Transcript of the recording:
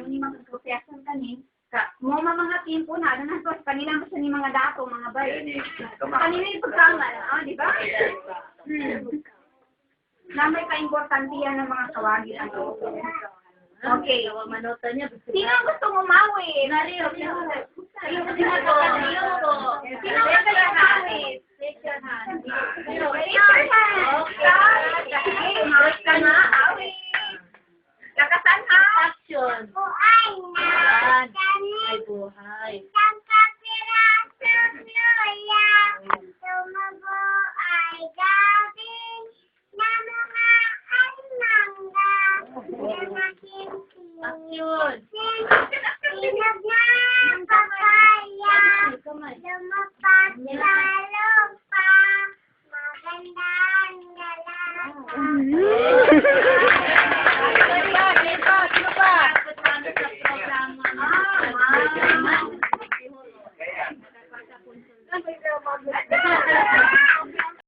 ni magkakasyasan kani. Mo mga timpo na, na kanila mo sa ni mga dato, mga bay. Kanina yung pagkangal, di ba? Na may ka-importante yan ng mga kawagi. Okay. Sino ang gusto umawi? Sino ang kaya lakasan ha? Action! Buhay na Ay, buhay. isang kapirasong luya. Tumubo ay gabing na mga almangga. Action! Sinog ng papaya. Lumapat sa lupa. Maganda ang dalaga.